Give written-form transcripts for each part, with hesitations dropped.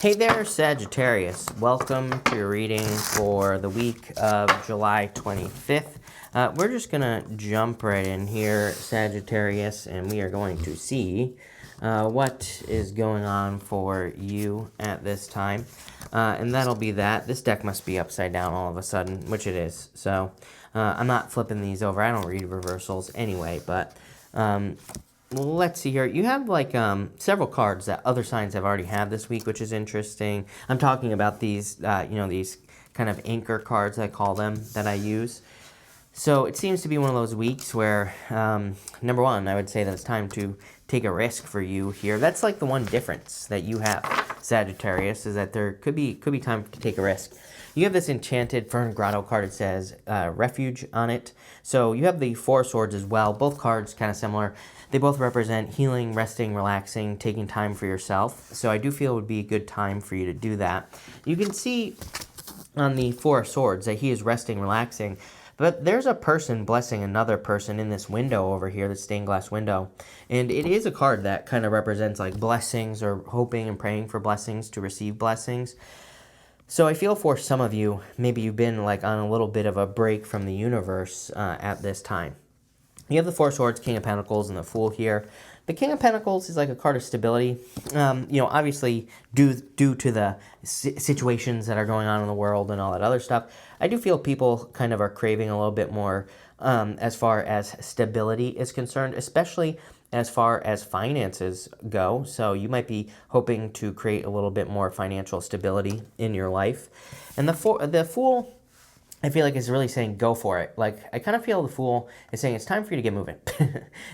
Hey there, Sagittarius. Welcome to your reading for the week of July 25th. We're just going to jump right in here, Sagittarius, and we are going to see what is going on for you at this time. And that'll be that. This deck must be upside down all of a sudden, which it is. So I'm not flipping these over. I don't read reversals anyway, but let's see here. You have like several cards that other signs have already had this week, which is interesting. I'm talking about these, these kind of anchor cards, I call them, that I use. So it seems to be one of those weeks where, number one, I would say that it's time to take a risk for you here. That's like the one difference that you have, Sagittarius, is that there could be time to take a risk. You have this Enchanted Fern Grotto card. It says Refuge on it. So you have the Four Swords as well. Both cards kind of similar. They both represent healing, resting, relaxing, taking time for yourself. So I do feel it would be a good time for you to do that. You can see on the Four Swords that he is resting, relaxing. But there's a person blessing another person in this window over here, the stained glass window. And it is a card that kind of represents like blessings or hoping and praying for blessings to receive blessings. So I feel for some of you, maybe you've been like on a little bit of a break from the universe at this time. You have the Four Swords, King of Pentacles, and the Fool here. The King of Pentacles is like a card of stability. Obviously due to the situations that are going on in the world and all that other stuff, I do feel people kind of are craving a little bit more as far as stability is concerned, especially as far as finances go. So you might be hoping to create a little bit more financial stability in your life. And the Fool, I feel like is really saying, go for it. Like, I kind of feel the Fool is saying it's time for you to get moving.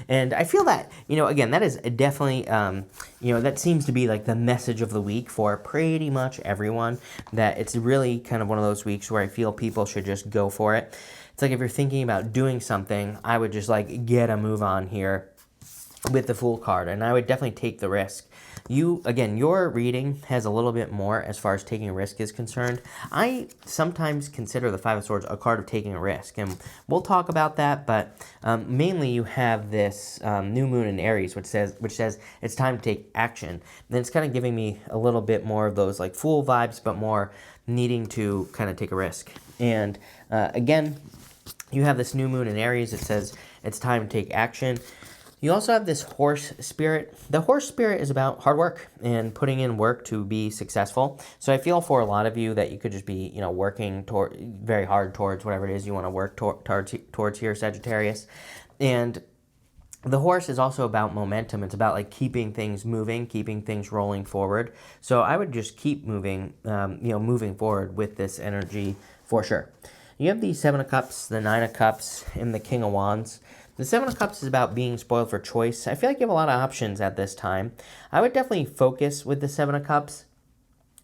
And I feel that, again, that is definitely, that seems to be like the message of the week for pretty much everyone, that it's really kind of one of those weeks where I feel people should just go for it. It's like if you're thinking about doing something, I would just like get a move on here with the Fool card, and I would definitely take the risk. Your reading has a little bit more as far as taking a risk is concerned. I sometimes consider the Five of Swords a card of taking a risk, and we'll talk about that, but mainly you have this new moon in Aries, which says it's time to take action. And it's kind of giving me a little bit more of those like Fool vibes, but more needing to kind of take a risk. And again, you have this new moon in Aries. It says it's time to take action. You also have this Horse spirit. The Horse spirit is about hard work and putting in work to be successful. So I feel for a lot of you that you could just be, working very hard towards whatever it is you want to work towards here, Sagittarius. And the Horse is also about momentum. It's about like keeping things moving, keeping things rolling forward. So I would just keep moving, moving forward with this energy for sure. You have the Seven of Cups, the Nine of Cups, and the King of Wands. The Seven of Cups is about being spoiled for choice. I feel like you have a lot of options at this time. I would definitely focus with the Seven of Cups,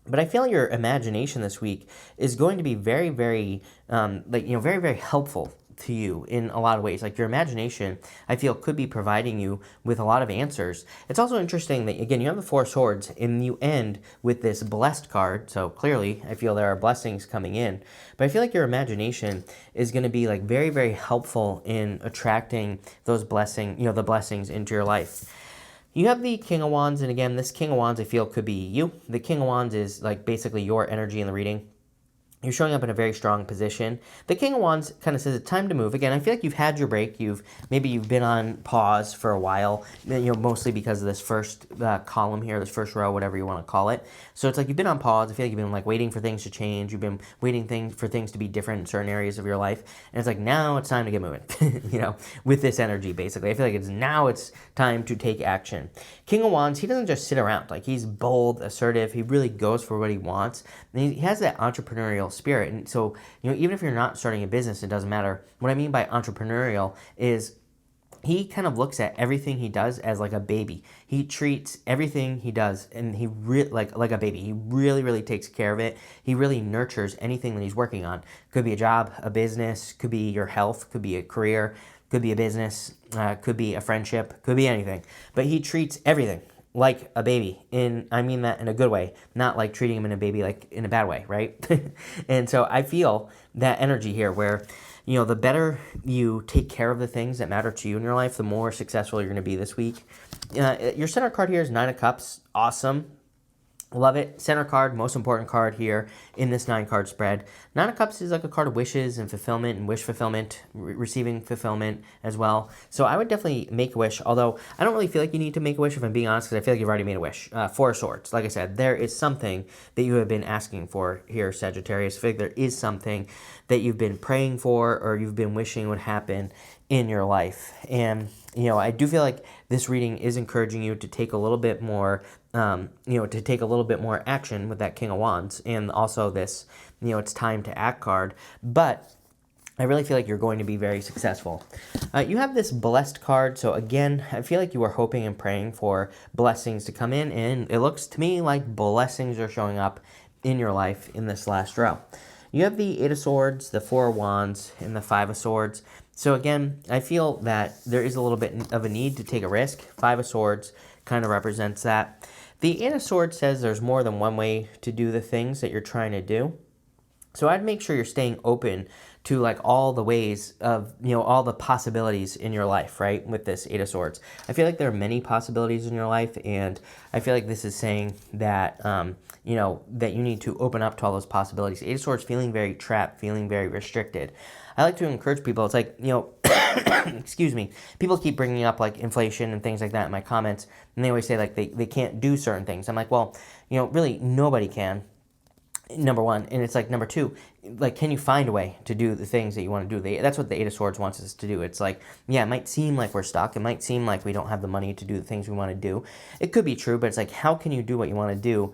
but I feel your imagination this week is going to be very, very, very, very helpful to you in a lot of ways. Like your imagination, I feel, could be providing you with a lot of answers. It's also interesting that, again, you have the Four Swords and you end with this Blessed card. So clearly, I feel there are blessings coming in. But I feel like your imagination is going to be like very, very helpful in attracting those the blessings into your life. You have the King of Wands, and again, this King of Wands, I feel, could be you. The King of Wands is like basically your energy in the reading. You're showing up in a very strong position. The King of Wands kind of says it's time to move. Again, I feel like you've had your break. Maybe you've been on pause for a while, mostly because of this first column here, this first row, whatever you want to call it. So it's like you've been on pause. I feel like you've been like waiting for things to change. You've been waiting for things to be different in certain areas of your life. And it's like, now it's time to get moving, with this energy, basically. I feel like it's time to take action. King of Wands, he doesn't just sit around. Like, he's bold, assertive. He really goes for what he wants. And he has that entrepreneurial spirit. And so, even if you're not starting a business, it doesn't matter. What I mean by entrepreneurial is he kind of looks at everything he does as like a baby. He treats everything he does and he like a baby. He really, really takes care of it. He really nurtures anything that he's working on. Could be a job, a business, could be your health, could be a career, could be a business, could be a friendship, could be anything. But he treats everything like a baby, and I mean that in a good way, not like treating him in a baby like in a bad way, right? And so I feel that energy here where, the better you take care of the things that matter to you in your life, the more successful you're going to be this week. Your center card here is Nine of Cups. Awesome. Love it. Center card, most important card here in this 9-card spread. 9 of Cups is like a card of wishes and fulfillment and wish fulfillment, receiving fulfillment as well. So I would definitely make a wish, although I don't really feel like you need to make a wish if I'm being honest, because I feel like you've already made a wish. 4 of Swords. Like I said, there is something that you have been asking for here, Sagittarius. I feel like there is something that you've been praying for or you've been wishing would happen in your life. And, I do feel like this reading is encouraging you to take a little bit more to take a little bit more action with that King of Wands, and also this, it's time to act card. But I really feel like you're going to be very successful. You have this blessed card. So again, I feel like you are hoping and praying for blessings to come in, and it looks to me like blessings are showing up in your life in this last row. You have the 8 of Swords, the 4 of Wands, and the 5 of Swords. So again, I feel that there is a little bit of a need to take a risk. 5 of Swords kind of represents that. The 8 of Swords says there's more than one way to do the things that you're trying to do. So I'd make sure you're staying open to like all the ways of, all the possibilities in your life, right? With this 8 of Swords. I feel like there are many possibilities in your life, and I feel like this is saying that, that you need to open up to all those possibilities. 8 of Swords feeling very trapped, feeling very restricted. I like to encourage people. It's like, excuse me, people keep bringing up like inflation and things like that in my comments, and they always say like they can't do certain things. I'm like, well, really nobody can. Number one, and it's like number two, like, can you find a way to do the things that you want to do? That's what the 8 of Swords wants us to do. It's like, yeah, it might seem like we're stuck. It might seem like we don't have the money to do the things we want to do. It could be true, but it's like, how can you do what you want to do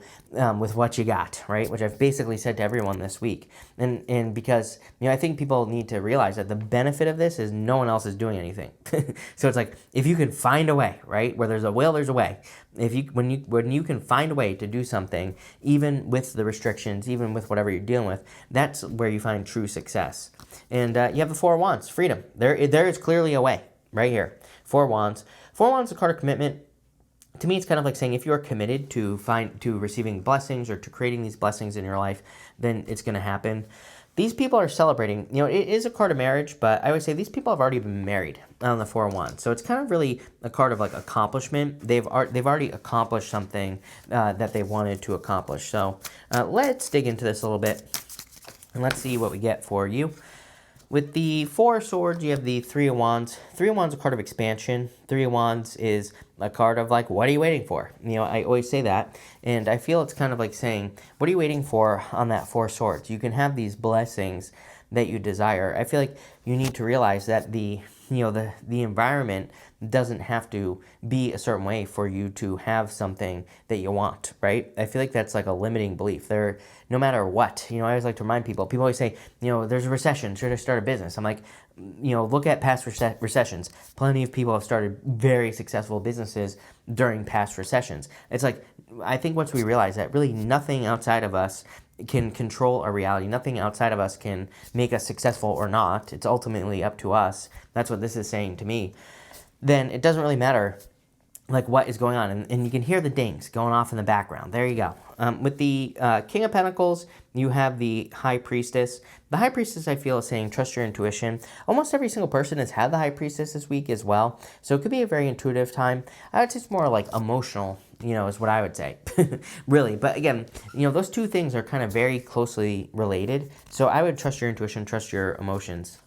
with what you got, right? Which I've basically said to everyone this week. And because, I think people need to realize that the benefit of this is no one else is doing anything. So it's like, if you can find a way, right? Where there's a will, there's a way. When you can find a way to do something, even with the restrictions, even with whatever you're dealing with, that's where you find true success. And you have the 4 of Wands, freedom. There is clearly a way right here. 4 of Wands. 4 of Wands is a card of commitment. To me, it's kind of like saying if you are committed to receiving blessings or to creating these blessings in your life, then it's going to happen. These people are celebrating. It is a card of marriage, but I would say these people have already been married on the 4 of Wands. So it's kind of really a card of like accomplishment. They've already accomplished something that they wanted to accomplish. So let's dig into this a little bit, and let's see what we get for you. With the 4 of Swords, you have the 3 of Wands. 3 of Wands is a card of expansion. 3 of Wands is a card of like, what are you waiting for? I always say that. And I feel it's kind of like saying, what are you waiting for on that 4 of Swords? You can have these blessings that you desire. I feel like you need to realize that the environment doesn't have to be a certain way for you to have something that you want, right? I feel like that's like a limiting belief. No matter what, I always like to remind people always say, there's a recession, should I start a business? I'm like, look at past recessions. Plenty of people have started very successful businesses during past recessions. It's like, I think once we realize that really nothing outside of us can control our reality. Nothing outside of us can make us successful or not. It's ultimately up to us. That's what this is saying to me. Then it doesn't really matter like what is going on. And you can hear the dings going off in the background. There you go. With the King of Pentacles, you have the High Priestess. The High Priestess, I feel, is saying trust your intuition. Almost every single person has had the High Priestess this week as well. So it could be a very intuitive time. I would say it's more like emotional, is what I would say. Really. But again, those two things are kind of very closely related. So I would trust your intuition, trust your emotions.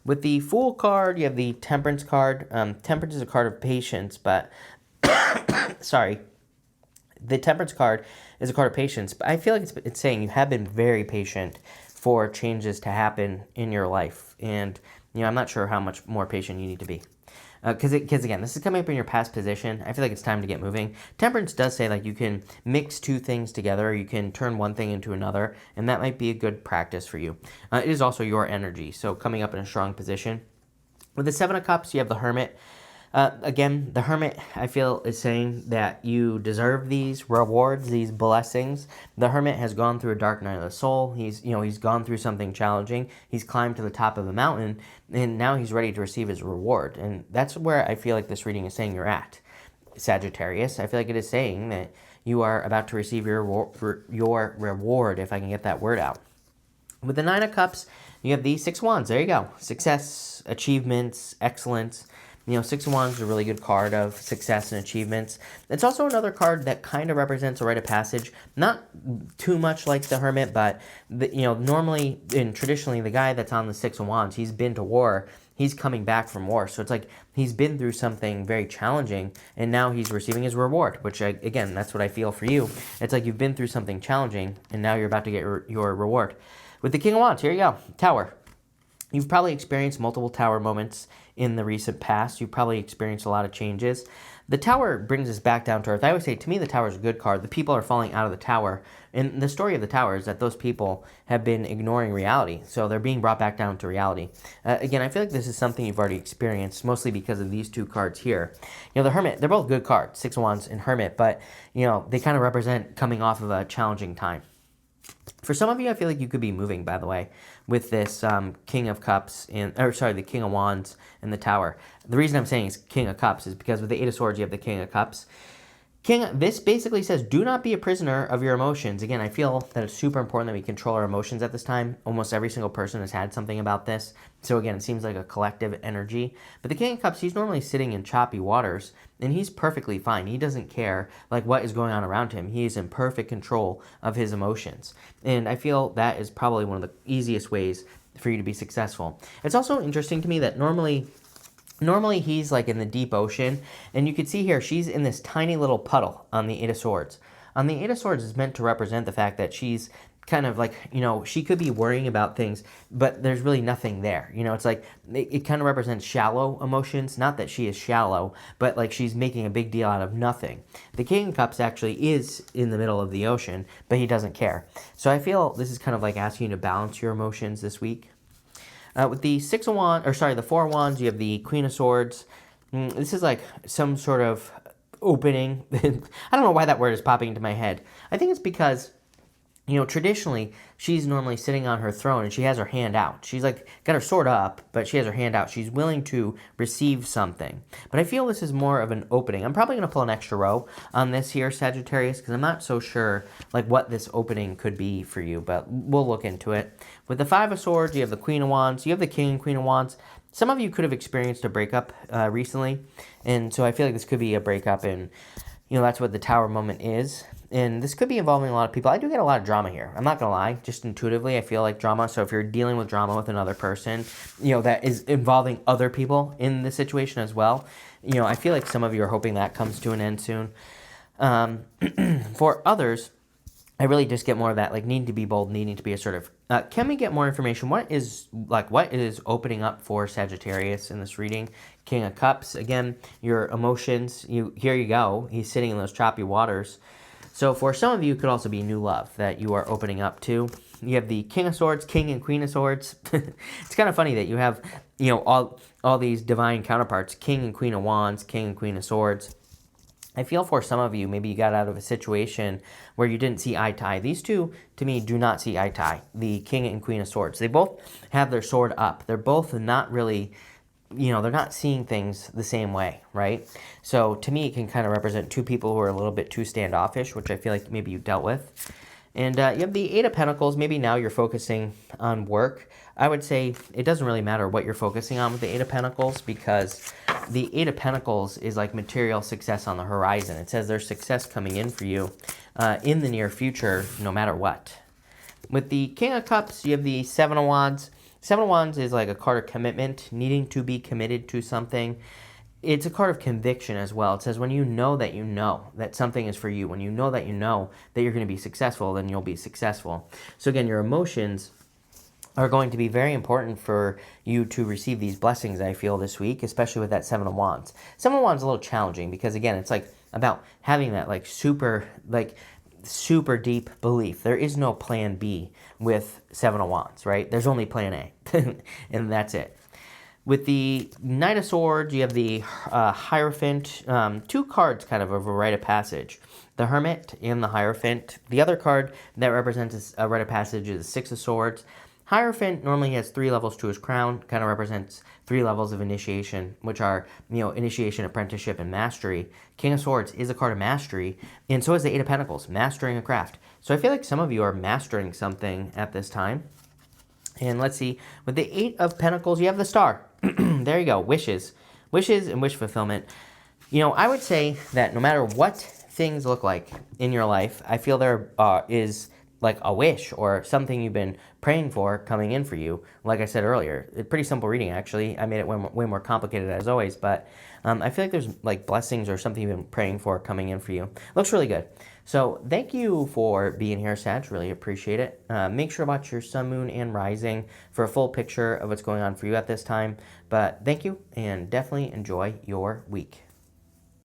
With the Fool card, you have the Temperance card. Temperance is a card of patience, but sorry. The Temperance card is a card of patience, but I feel like it's saying you have been very patient for changes to happen in your life. And, I'm not sure how much more patient you need to be. Because again, this is coming up in your past position. I feel like it's time to get moving. Temperance does say like you can mix two things together. You can turn one thing into another, and that might be a good practice for you. It is also your energy, so coming up in a strong position. With the 7 of Cups, you have the Hermit. Again, the Hermit, I feel, is saying that you deserve these rewards, these blessings. The Hermit has gone through a dark night of the soul. He's gone through something challenging. He's climbed to the top of the mountain, and now he's ready to receive his reward. And that's where I feel like this reading is saying you're at, Sagittarius. I feel like it is saying that you are about to receive your reward, if I can get that word out. With the 9 of Cups, you have the 6 Wands. There you go. Success, achievements, excellence. You know, Six of Wands is a really good card of success and achievements. It's also another card that kind of represents a rite of passage. Not too much like the Hermit, but, you know, normally and traditionally, the guy that's on the Six of Wands, he's been to war. He's coming back from war. So it's like he's been through something very challenging, and now he's receiving his reward, which, again, that's what I feel for you. It's like you've been through something challenging, and now you're about to get your reward. With the King of Wands, here you go, Tower. You've probably experienced multiple Tower moments in the recent past. You've probably experienced a lot of changes. The Tower brings us back down to earth. I always say, to me, the Tower is a good card. The people are falling out of the Tower. And the story of the Tower is that those people have been ignoring reality. So they're being brought back down to reality. Again, I feel like this is something you've already experienced, mostly because of these two cards here. You know, the Hermit, they're both good cards, Six of Wands and Hermit, but, you know, they kind of represent coming off of a challenging time. For some of you, I feel like you could be moving, by the way, with this King of Cups, the King of Wands and the Tower. The reason I'm saying is King of Cups is because with the Eight of Swords, you have the King of Cups. This basically says, do not be a prisoner of your emotions. Again, I feel that it's super important that we control our emotions at this time. Almost every single person has had something about this. So again, it seems like a collective energy. But the King of Cups, he's normally sitting in choppy waters, and he's perfectly fine. He doesn't care like what is going on around him. He is in perfect control of his emotions. And I feel that is probably one of the easiest ways for you to be successful. It's also interesting to me that normally he's like in the deep ocean, and you can see here she's in this tiny little puddle on the Eight of Swords. On the Eight of Swords is meant to represent the fact that she's kind of like, you know, she could be worrying about things, but there's really nothing there. You know, it's like it kind of represents shallow emotions. Not that she is shallow, but like she's making a big deal out of nothing. The King of Cups actually is in the middle of the ocean, but he doesn't care. So I feel this is kind of like asking you to balance your emotions this week. With the the Four of Wands, you have the Queen of Swords. This is like some sort of opening. I don't know why that word is popping into my head. I think it's because, you know, traditionally, she's normally sitting on her throne and she has her hand out. She's like got her sword up, but she has her hand out. She's willing to receive something. But I feel this is more of an opening. I'm probably going to pull an extra row on this here, Sagittarius, because I'm not so sure like what this opening could be for you, but we'll look into it. With the Five of Swords, you have the Queen of Wands, you have the King and Queen of Wands. Some of you could have experienced a breakup recently, and so I feel like this could be a breakup, and, you know, that's what the Tower moment is. And this could be involving a lot of people. I do get a lot of drama here. I'm not going to lie. Just intuitively, I feel like drama. So if you're dealing with drama with another person, you know, that is involving other people in the situation as well, you know, I feel like some of you are hoping that comes to an end soon. For others, I really just get more of that, like, needing to be bold, needing to be assertive. Can we get more information? What is opening up for Sagittarius in this reading? King of Cups, again, your emotions. Here you go. He's sitting in those choppy waters. So for some of you, it could also be new love that you are opening up to. You have the King of Swords, King and Queen of Swords. It's kind of funny that you have, you know, all these divine counterparts, King and Queen of Wands, King and Queen of Swords. I feel for some of you, maybe you got out of a situation where you didn't see eye to eye. These two, to me, do not see eye to eye. The King and Queen of Swords. They both have their sword up. They're both not really, you know, they're not seeing things the same way, right? So to me, it can kind of represent two people who are a little bit too standoffish, which I feel like maybe you dealt with. And you have the Eight of Pentacles. Maybe now you're focusing on work. I would say it doesn't really matter what you're focusing on with the Eight of Pentacles, because the Eight of Pentacles is like material success on the horizon. It says there's success coming in for you in the near future, no matter what. With the King of Cups, you have the Seven of Wands. Seven of Wands is like a card of commitment, needing to be committed to something. It's a card of conviction as well. It says when you know that something is for you, when you know that you're going to be successful, then you'll be successful. So again, your emotions are going to be very important for you to receive these blessings, I feel, this week, especially with that Seven of Wands. Seven of Wands is a little challenging because, again, it's like about having that super deep belief. There is no plan B with Seven of Wands, right? There's only plan A, and that's it. With the Knight of Swords, you have the Hierophant, two cards kind of a rite of passage. The Hermit and the Hierophant. The other card that represents a rite of passage is the Six of Swords. Hierophant normally has 3 levels to his crown, kind of represents 3 levels of initiation, which are, you know, initiation, apprenticeship, and mastery. King of Swords is a card of mastery, and so is the Eight of Pentacles, mastering a craft. So I feel like some of you are mastering something at this time. And let's see, with the Eight of Pentacles, you have the Star. There you go, wishes. wishes and wish fulfillment. I would say that no matter what things look like in your life, I feel there is like a wish or something you've been praying for coming in for you. Like I said earlier, a pretty simple reading, actually. I made it way more complicated as always, but I feel like there's like blessings or something you've been praying for coming in for you. Looks really good. So thank you for being here, Sag. Really appreciate it. Make sure to watch your sun, moon, and rising for a full picture of what's going on for you at this time. But thank you, and definitely enjoy your week.